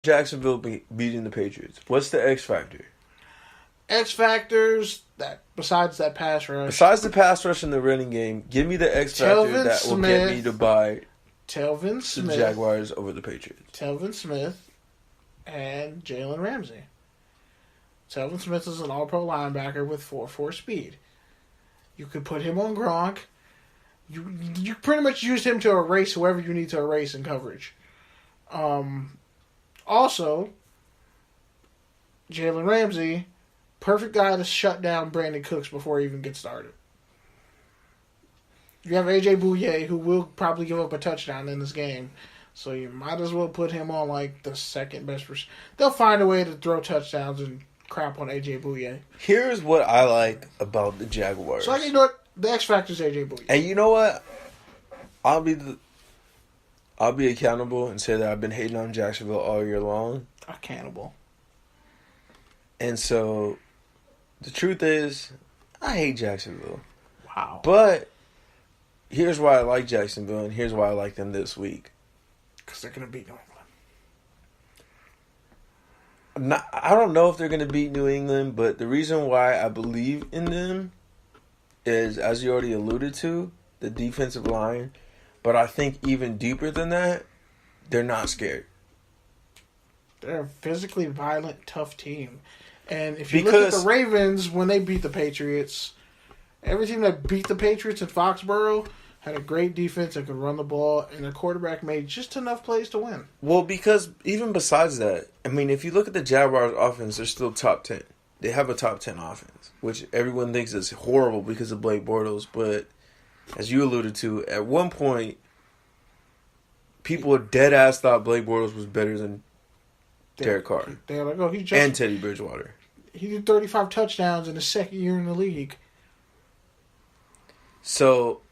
Jacksonville beating the Patriots. What's the X factor? X factors that besides that pass rush. Besides the pass rush in the running game, give me the X factor that will get me to buy the Jaguars over the Patriots. Telvin Smith and Jalen Ramsey. Telvin Smith is an all-pro linebacker with 4.4 speed. You could put him on Gronk. You pretty much use him to erase whoever you need to erase in coverage. Also, Jalen Ramsey, perfect guy to shut down Brandon Cooks before he even gets started. You have A.J. Bouye, who will probably give up a touchdown in this game. So you might as well put him on like the second best. They'll find a way to throw touchdowns and crap on A.J. Bouye. Here's what I like about the Jaguars. So you know what? The X factor is A.J. Bouye. And you know what? I'll be accountable and say that I've been hating on Jacksonville all year long. Accountable. And so the truth is, I hate Jacksonville. Wow. But here's why I like Jacksonville, and here's why I like them this week. Because they're going to beat New England. I don't know if they're going to beat New England, but the reason why I believe in them is, as you already alluded to, the defensive line. But I think even deeper than that, they're not scared. They're a physically violent, tough team. And if you look at the Ravens, when they beat the Patriots, every team that beat the Patriots in Foxborough had a great defense that could run the ball, and their quarterback made just enough plays to win. Well, because even besides that, I mean, if you look at the Jaguars' offense, they're still top 10. They have a top 10 offense, which everyone thinks is horrible because of Blake Bortles. But as you alluded to, at one point, people dead-ass thought Blake Bortles was better than Derek Carr. They're like, oh, and Teddy Bridgewater. He did 35 touchdowns in his second year in the league. So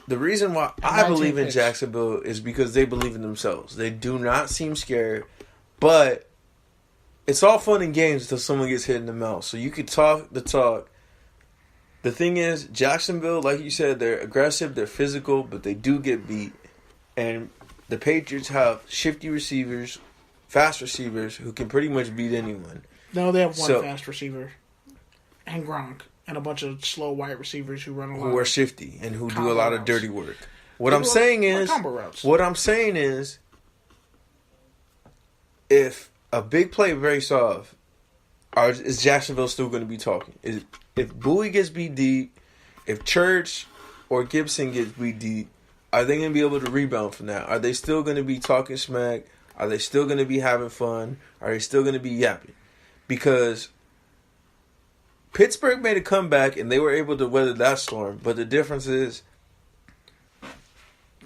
the reason why I believe in Jacksonville is because they believe in themselves. They do not seem scared, but it's all fun and games until someone gets hit in the mouth. So you could talk the talk. The thing is, Jacksonville, like you said, they're aggressive, they're physical, but they do get beat. And the Patriots have shifty receivers, fast receivers who can pretty much beat anyone. No, they have one fast receiver. And Gronk. And a bunch of slow white receivers who run a lot. Who are shifty and who do a lot of dirty work. What I'm saying is, if a big play breaks off, is Jacksonville still going to be talking? If Bowie gets beat deep, if Church or Gibson gets beat deep, are they going to be able to rebound from that? Are they still going to be talking smack? Are they still going to be having fun? Are they still going to be yapping? Because Pittsburgh made a comeback and they were able to weather that storm. But the difference is,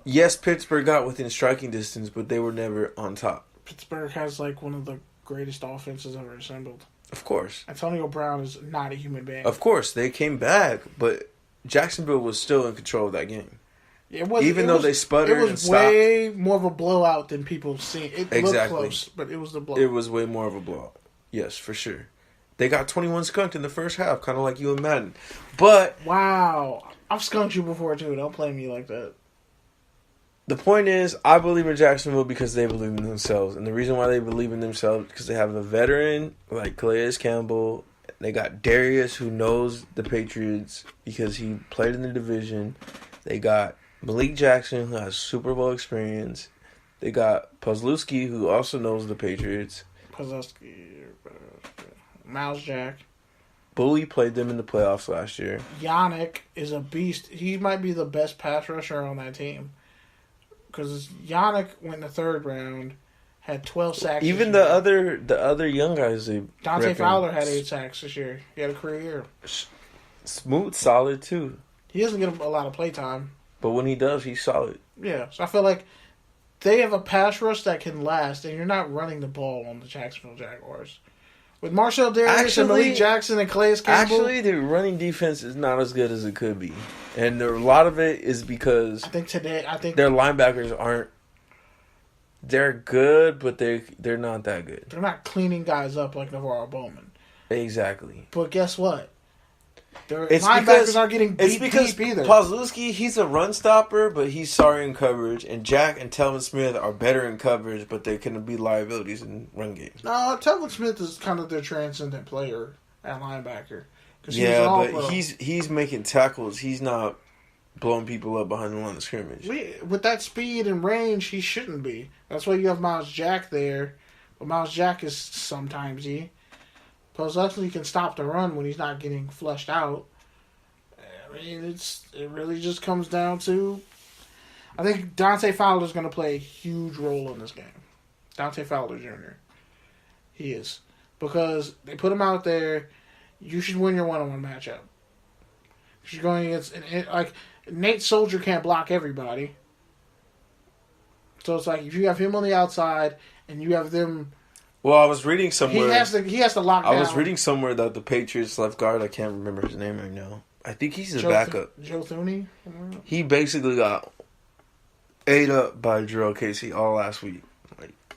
yes, Pittsburgh got within striking distance, but they were never on top. Pittsburgh has like one of the greatest offenses ever assembled. Of course. Antonio Brown is not a human being. Of course. They came back, but Jacksonville was still in control of that game. Even though they sputtered and stopped. It was way more of a blowout than people see. It looked close, but it was the blowout. It was way more of a blowout. Yes, for sure. They got 21 skunked in the first half, kind of like you and Madden. But wow. I've skunked you before, too. Don't play me like that. The point is, I believe in Jacksonville because they believe in themselves. And the reason why they believe in themselves is because they have a veteran like Calais Campbell. They got Darius, who knows the Patriots because he played in the division. They got Malik Jackson, who has Super Bowl experience. They got Pozlowski, who also knows the Patriots. Miles Jack. Bowie played them in the playoffs last year. Yannick is a beast. He might be the best pass rusher on that team. Because Yannick went in the third round, had 12 sacks. Even the other young guys. Dante Fowler had 8 sacks this year. He had a career year. Smooth, solid, too. He doesn't get a lot of play time. But when he does, he's solid. Yeah, so I feel like they have a pass rush that can last, and you're not running the ball on the Jacksonville Jaguars. With Marcel Darius and Malik Jackson and Calais Campbell. Actually, the running defense is not as good as it could be. And a lot of it is because I think their linebackers aren't. They're good, but they're not that good. They're not cleaning guys up like Navarro Bowman. Exactly. But guess what? Linebackers aren't getting beat deep either. Pozlowski, he's a run stopper, but he's sorry in coverage. And Jack and Telvin Smith are better in coverage, but they can be liabilities in run game. No, Telvin Smith is kind of their transcendent player at linebacker. Yeah, but he's making tackles. He's not blowing people up behind the line of scrimmage. With that speed and range, he shouldn't be. That's why you have Miles Jack there. But Miles Jack is sometimes Pozlowski can stop the run when he's not getting flushed out. I mean, it really just comes down to... I think Dante Fowler is going to play a huge role in this game. Dante Fowler Jr. He is. Because they put him out there, you should win your one-on-one matchup. You're going against... Nate Soldier can't block everybody. So it's like, if you have him on the outside, and you have them... Well, I was reading somewhere... He has to lock down. I was reading somewhere that the Patriots left guard, I can't remember his name right now. I think he's a backup. Joe Thuney? He basically got ate up by Jarrell Casey all last week.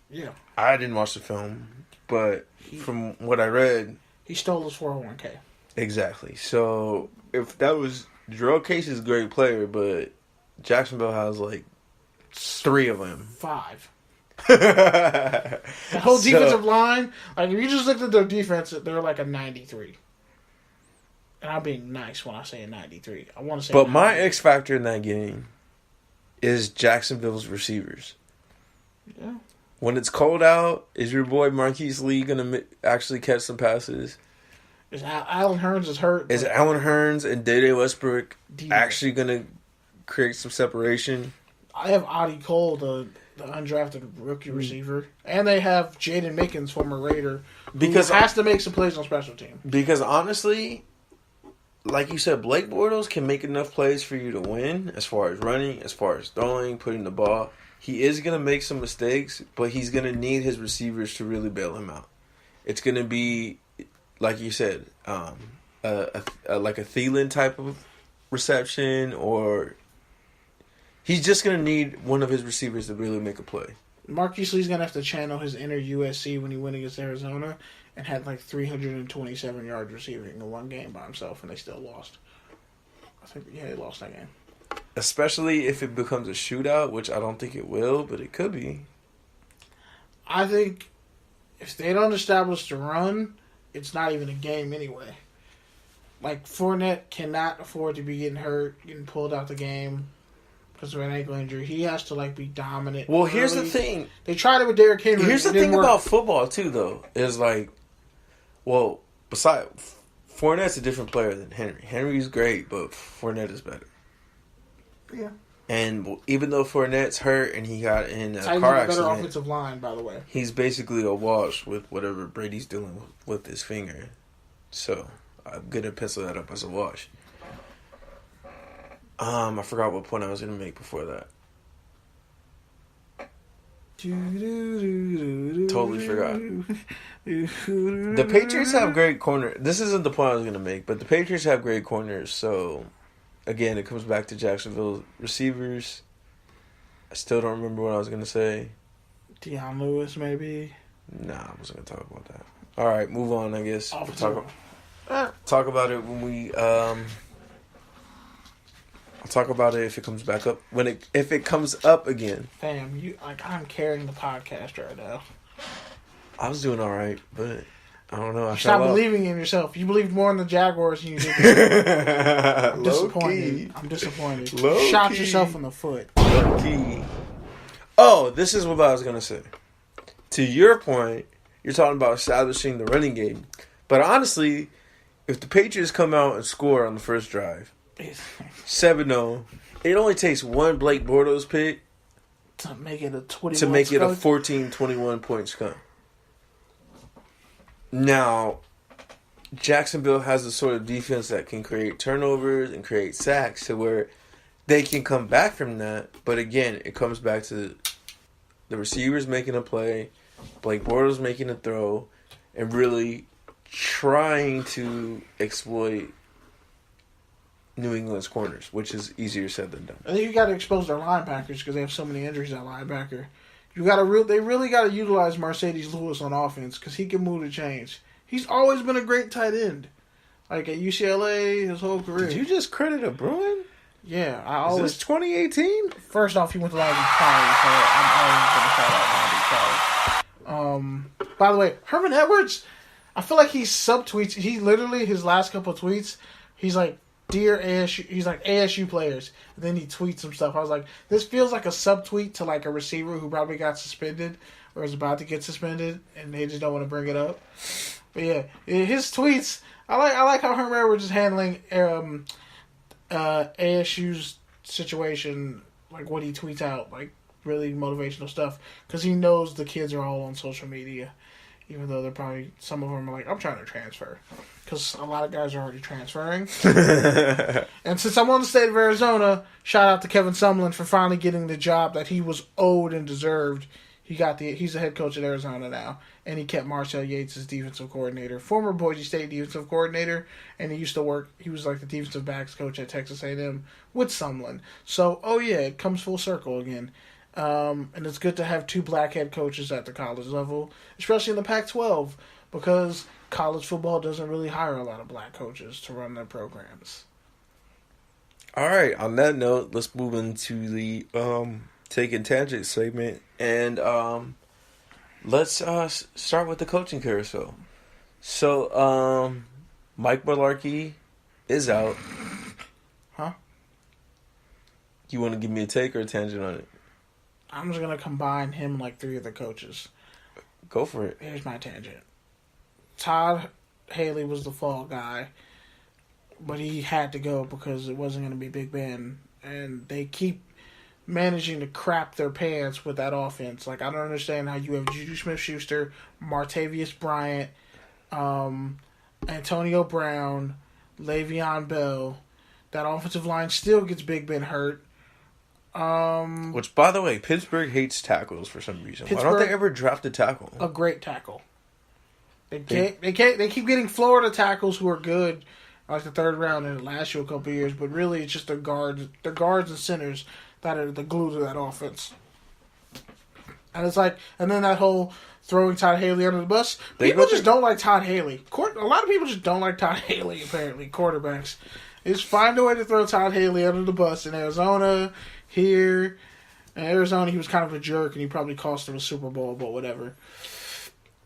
Yeah. I didn't watch the film, but from what I read... He stole his 401k. Exactly. So, if that was... Jarrell Casey's a great player, but Jacksonville has, 3 of them. 5. The whole defensive line, if you just looked at their defense, they're like a 93. And I'm being nice when I say a 93. I want to say. But my X factor in that game is Jacksonville's receivers. Yeah. When it's cold out, is your boy Marquise Lee gonna actually catch some passes? Is Allen Hurns is hurt? Is Allen Hurns and Dede Westbrook actually gonna create some separation? I have Adi Cole, the undrafted rookie receiver, and they have Jaden Mickens, former Raider, who has to make some plays on special team. Because honestly, like you said, Blake Bortles can make enough plays for you to win as far as running, as far as throwing, putting the ball. He is going to make some mistakes, but he's going to need his receivers to really bail him out. It's going to be, like you said, like a Thielen type of reception, or he's just going to need one of his receivers to really make a play. Marquise Lee's going to have to channel his inner USC when he went against Arizona and had 327 yards receiving in one game by himself, and they still lost. I think, they lost that game. Especially if it becomes a shootout, which I don't think it will, but it could be. I think if they don't establish the run, it's not even a game anyway. Fournette cannot afford to be getting hurt, getting pulled out the game because of an ankle injury. He has to be dominant. Well, here's the thing. They tried it with Derrick Henry. Here's the thing about football too, though, is besides Fournette's a different player than Henry. Henry's great, but Fournette is better. Yeah. And even though Fournette's hurt and he got in a car accident, better offensive line, by the way. He's basically a wash with whatever Brady's doing with his finger. So I'm gonna pencil that up as a wash. I forgot what point I was gonna make before that. Totally forgot. The Patriots have great corners. This isn't the point I was gonna make, but the Patriots have great corners. So again, it comes back to Jacksonville receivers. I still don't remember what I was going to say. Deion Lewis, maybe? Nah, I wasn't going to talk about that. All right, move on, I guess. We'll talk about it when we... I'll talk about it if it comes back up. If it comes up again. Fam, I'm carrying the podcast right now. I was doing all right, but... I don't know. Stop believing in yourself. You believed more in the Jaguars than you did. I'm disappointed. Shot yourself in the foot. Low key. Oh, this is what I was going to say. To your point, you're talking about establishing the running game. But honestly, if the Patriots come out and score on the first drive, 7-0, it only takes one Blake Bortles pick to make it a 14-21 point score. Now, Jacksonville has the sort of defense that can create turnovers and create sacks to where they can come back from that. But again, it comes back to the receivers making a play, Blake Bortles making a throw, and really trying to exploit New England's corners, which is easier said than done. I think you got to expose their linebackers because they have so many injuries at linebacker. They really got to utilize Mercedes Lewis on offense because he can move the chains. He's always been a great tight end. Like at UCLA, his whole career. Did you just credit a Bruin? Yeah, Is this 2018? First off, he went to Long Beach College, so I'm always going to shout out Long Beach College. By the way, Herman Edwards, I feel like he subtweets. He literally, his last couple of tweets, he's like, "Dear ASU," he's like, "ASU players." And then he tweets some stuff. I was like, this feels like a subtweet to like a receiver who probably got suspended or is about to get suspended, and they just don't want to bring it up. But yeah, his tweets, I like how Herman Edwards is handling ASU's situation, like what he tweets out, like really motivational stuff, because he knows the kids are all on social media, even though they're probably, some of them are like, I'm trying to transfer, because a lot of guys are already transferring. And since I'm on the state of Arizona, shout out to Kevin Sumlin for finally getting the job that he was owed and deserved. He's the head coach at Arizona now, and he kept Marcel Yates as defensive coordinator, former Boise State defensive coordinator, and he was like the defensive backs coach at Texas A&M with Sumlin. So, it comes full circle again. And it's good to have two black head coaches at the college level, especially in the Pac-12, because college football doesn't really hire a lot of black coaches to run their programs. All right, on that note, let's move into the Taking Tangent segment, and let's start with the coaching carousel. So, Mike Mularkey is out. Huh? You want to give me a take or a tangent on it? I'm just going to combine him and like three other coaches. Go for it. Here's my tangent. Todd Haley was the fall guy, but he had to go because it wasn't going to be Big Ben, and they keep managing to crap their pants with that offense. Like, I don't understand how you have Juju Smith-Schuster, Martavius Bryant, Antonio Brown, Le'Veon Bell. That offensive line still gets Big Ben hurt. Which, by the way, Pittsburgh hates tackles for some reason. Why don't they ever draft a tackle? A great tackle. They keep getting Florida tackles who are good, like the third round, and it lasts you a couple of years. But really, it's just their guards and centers that are the glue to that offense. And it's like, and then that whole throwing Todd Haley under the bus. People just don't like Todd Haley. A lot of people just don't like Todd Haley, apparently, quarterbacks. Just find a way to throw Todd Haley under the bus. In Arizona, here. In Arizona, he was kind of a jerk, and he probably cost them a Super Bowl, but whatever.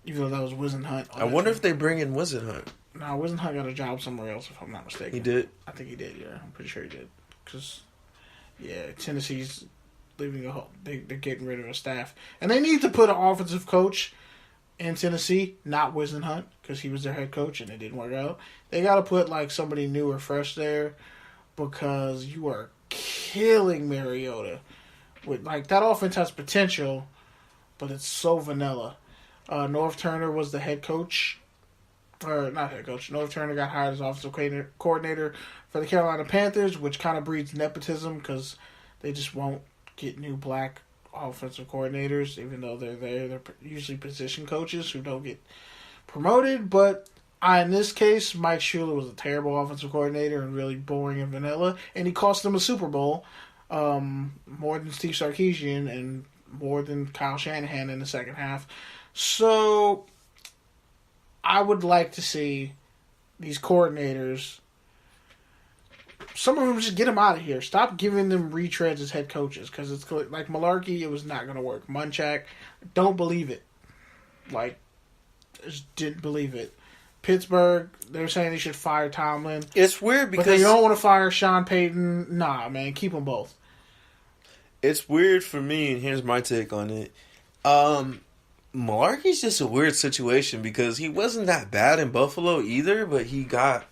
Even though that was Wisenhunt. I wonder if they bring in Wisenhunt. No, Wisenhunt got a job somewhere else, if I'm not mistaken. He did? I think he did, yeah. I'm pretty sure he did. Because, yeah, Tennessee's leaving they're getting rid of a staff. And they need to put an offensive coach in Tennessee, not Wisenhunt, because he was their head coach and it didn't work out. They got to put, like, somebody new or fresh there, because you are killing Mariota. With, like, that offense has potential, but it's so vanilla. North Turner was the head coach. Or, not head coach. North Turner got hired as offensive coordinator for the Carolina Panthers, which kind of breeds nepotism because they just won't get new black offensive coordinators, even though they're there. They're usually position coaches who don't get promoted. But in this case, Mike Shula was a terrible offensive coordinator and really boring and vanilla. And he cost them a Super Bowl, more than Steve Sarkisian and more than Kyle Shanahan in the second half. So, I would like to see these coordinators, some of them just get them out of here. Stop giving them retreads as head coaches, because it's like Mularkey, it was not going to work. Munchak, don't believe it. Like, just didn't believe it. Pittsburgh, they're saying they should fire Tomlin. It's weird because... But they don't want to fire Sean Payton. Nah, man, keep them both. It's weird for me, and here's my take on it. Mularkey's just a weird situation because he wasn't that bad in Buffalo either, but he got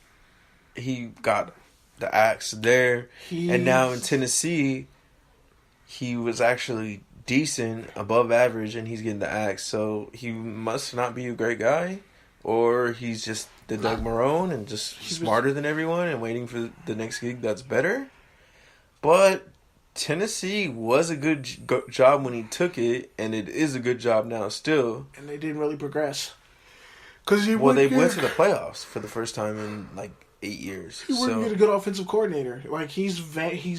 the axe there. And now in Tennessee, he was actually decent, above average, and he's getting the axe. So he must not be a great guy, or he's just the Doug Marrone and just smarter than everyone and waiting for the next gig that's better. But Tennessee was a good job when he took it, and it is a good job now still. And they didn't really progress. They went to the playoffs for the first time in like 8 years. He wouldn't get a good offensive coordinator. Like, he's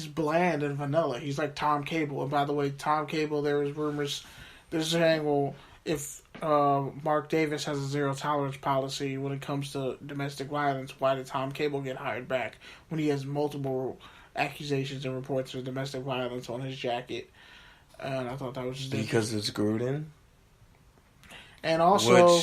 bland and vanilla. He's like Tom Cable. And by the way, Tom Cable, there was rumors. They're saying, well, if Mark Davis has a zero tolerance policy when it comes to domestic violence, why did Tom Cable get hired back when he has multiple accusations and reports of domestic violence on his jacket? And I thought that was just because it's Gruden. And also,